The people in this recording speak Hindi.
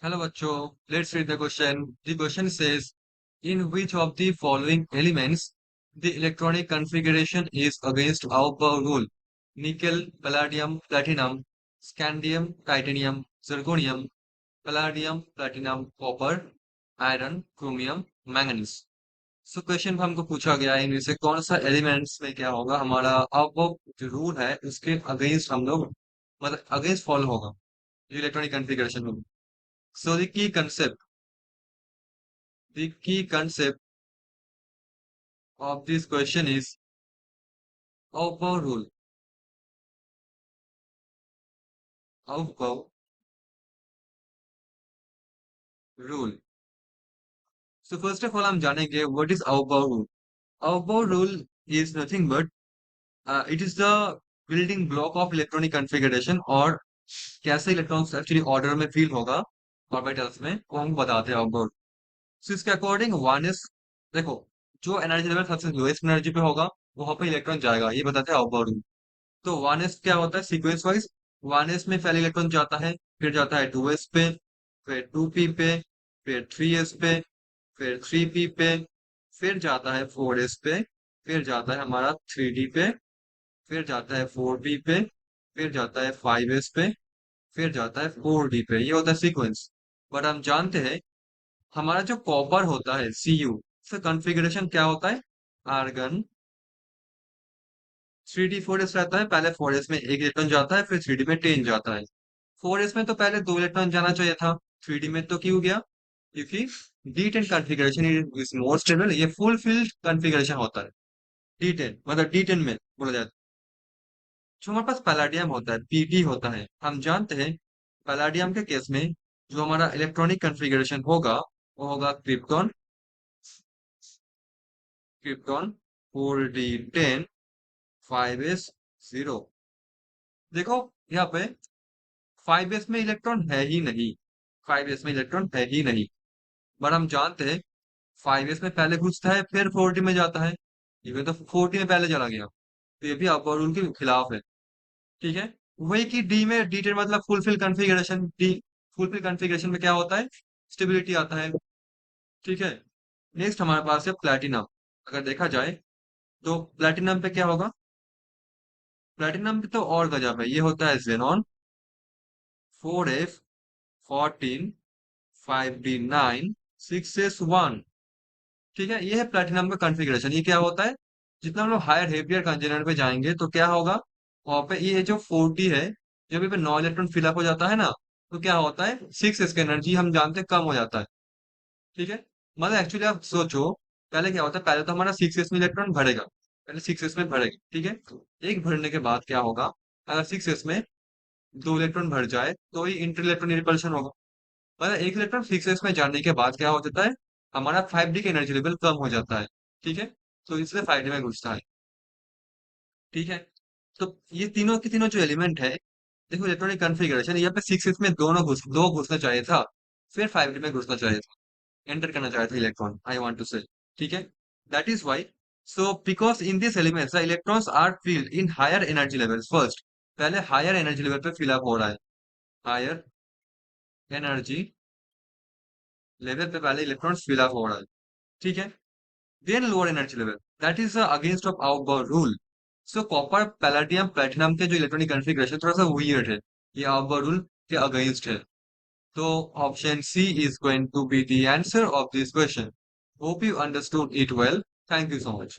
Hello, Bacho. Let's read the question. The question says, in which of the following elements the electronic configuration is against Auber rule? Nickel, palladium, platinum, scandium, titanium, zirconium, palladium, platinum, copper, iron, chromium, manganese. So question हमको पूछा गया है इनमें से कौन सा एलिमेंट्स में क्या होगा हमारा अब जो रूल है उसके अगेंस्ट हम लोग मतलब अगेंस्ट फॉलो होगा जो इलेक्ट्रॉनिक कॉन्फ़िगरेशन होगा. So the key concept of this question is Aufbau rule. Aufbau rule. So first of all, हम जानेंगे what is Aufbau rule. Aufbau rule is nothing but it is the building block of electronic configuration और कैसे इलेक्ट्रॉन्स एक्चुअली ऑर्डर में फील होगा ऑर्बिटल्स में वो हम बताते हैं Aufbau. So इसके अकॉर्डिंग वन इज देखो जो एनर्जी लेवल सबसे लोएस्ट एनर्जी पे होगा वहां पे इलेक्ट्रॉन जाएगा ये बताते हैं Aufbau rule. तो वन एस क्या होता है सीक्वेंस वाइज. वन एस में पहले इलेक्ट्रॉन जाता है फिर जाता है टू एस पे फिर टू पी पे फिर थ्री एस पे फिर थ्री पी पे फिर जाता है फोर एस पे फिर जाता है हमारा थ्री डी पे फिर जाता है फोर बी पे फिर जाता है फाइव एस पे फिर जाता है फोर डी पे. ये होता है सीक्वेंस. बट हम जानते हैं हमारा जो कॉपर होता है सी यू इसका कॉन्फ़िगरेशन क्या होता है argon three D four S रहता है. पहले फोर एस में एक इलेक्ट्रॉन जाता है फिर थ्री डी में टेन जाता है. फोर एस में तो पहले दो इलेक्ट्रॉन जाना चाहिए था थ्री डी में तो क्यों गया क्योंकि D ten configuration is more stable. ये फुल फिल्ड कॉन्फ़िगरेशन होता है डी टेन मतलब डी टेन में बोला जाता है. जो हमारे पास पैलाडियम होता है पीटी होता है हम जानते हैं पैलाडियम के केस में जो हमारा इलेक्ट्रॉनिक कॉन्फ़िगरेशन होगा वो होगा krypton krypton four D ten five S zero. देखो यहाँ पे फाइव एस में इलेक्ट्रॉन है ही नहीं. फाइव एस में इलेक्ट्रॉन है ही नहीं. बट हम जानते हैं फाइव एस में पहले घुसता है फिर फोर्टी में जाता है. इवन तो फोर्टी में पहले चला गया तो ये भी अपर रूल के खिलाफ है. ठीक है. वही कि डी में डी टेन मतलब fulfil configuration D fulfil configuration में क्या होता है स्टेबिलिटी आता है. ठीक है. नेक्स्ट हमारे पास है प्लैटिनम. अगर देखा जाए तो प्लैटिनम पे क्या होगा प्लैटिनम पे तो और गजब है. ये होता है xenon four F fourteen five D nine six S one. ठीक है. ये है प्लेटिनम का कॉन्फ़िगरेशन. ये क्या होता है जितना हम लोग हायर हेवियर कंटेनर पे जाएंगे तो क्या होगा वहां पे ये जो 40 है जब ये पे नौ इलेक्ट्रॉन फिलअप हो जाता है ना तो क्या होता है सिक्स इसका एनर्जी हम जानते हैं कम हो जाता है. ठीक है. मतलब एक्चुअली आप सोचो पहले क्या होता है पहले तो हमारा सिक्स एस में इलेक्ट्रॉन भरेगा पहले सिक्स एस में भरेगा. ठीक है. एक भरने के बाद क्या होगा अगर सिक्स एस में दो इलेक्ट्रॉन भर जाए तो ही इंटर इलेक्ट्रॉन रिपल्शन होगा. मतलब एक इलेक्ट्रॉन सिक्स एस में जाने के बाद क्या हो जाता है हमारा फाइव डी का एनर्जी लेवल कम हो जाता है. ठीक है. तो इसलिए फाइव डी में घुसता है. ठीक है. तो ये तीनों के तीनों जो एलिमेंट है देखो इलेक्ट्रॉनिक कॉन्फ़िगरेशन यहाँ पे सिक्स एस में दो घुसना चाहिए था फिर फाइव डी में घुसना चाहिए था एंटर करना चाहिए था इलेक्ट्रॉन आई वांट टू से. ठीक है. That is why so because in this elements the electrons are filled in higher energy levels first. पहले हायर एनर्जी लेवल पे फिल अप हो रहा है. हायर एनर्जी लेवल पे पहले इलेक्ट्रॉन्स फिल अप हो रहा है. ठीक है. Then lower energy level that is against of आउटबाउंड rule. So copper palladium platinum के जो इलेक्ट्रॉनिक कॉन्फ़िगरेशन थोड़ा सा वियर्ड है. ये आउटबाउंड रूल के अगेंस्ट है. तो option C is going to be the answer of this question. Hope you understood it well. Thank you so much.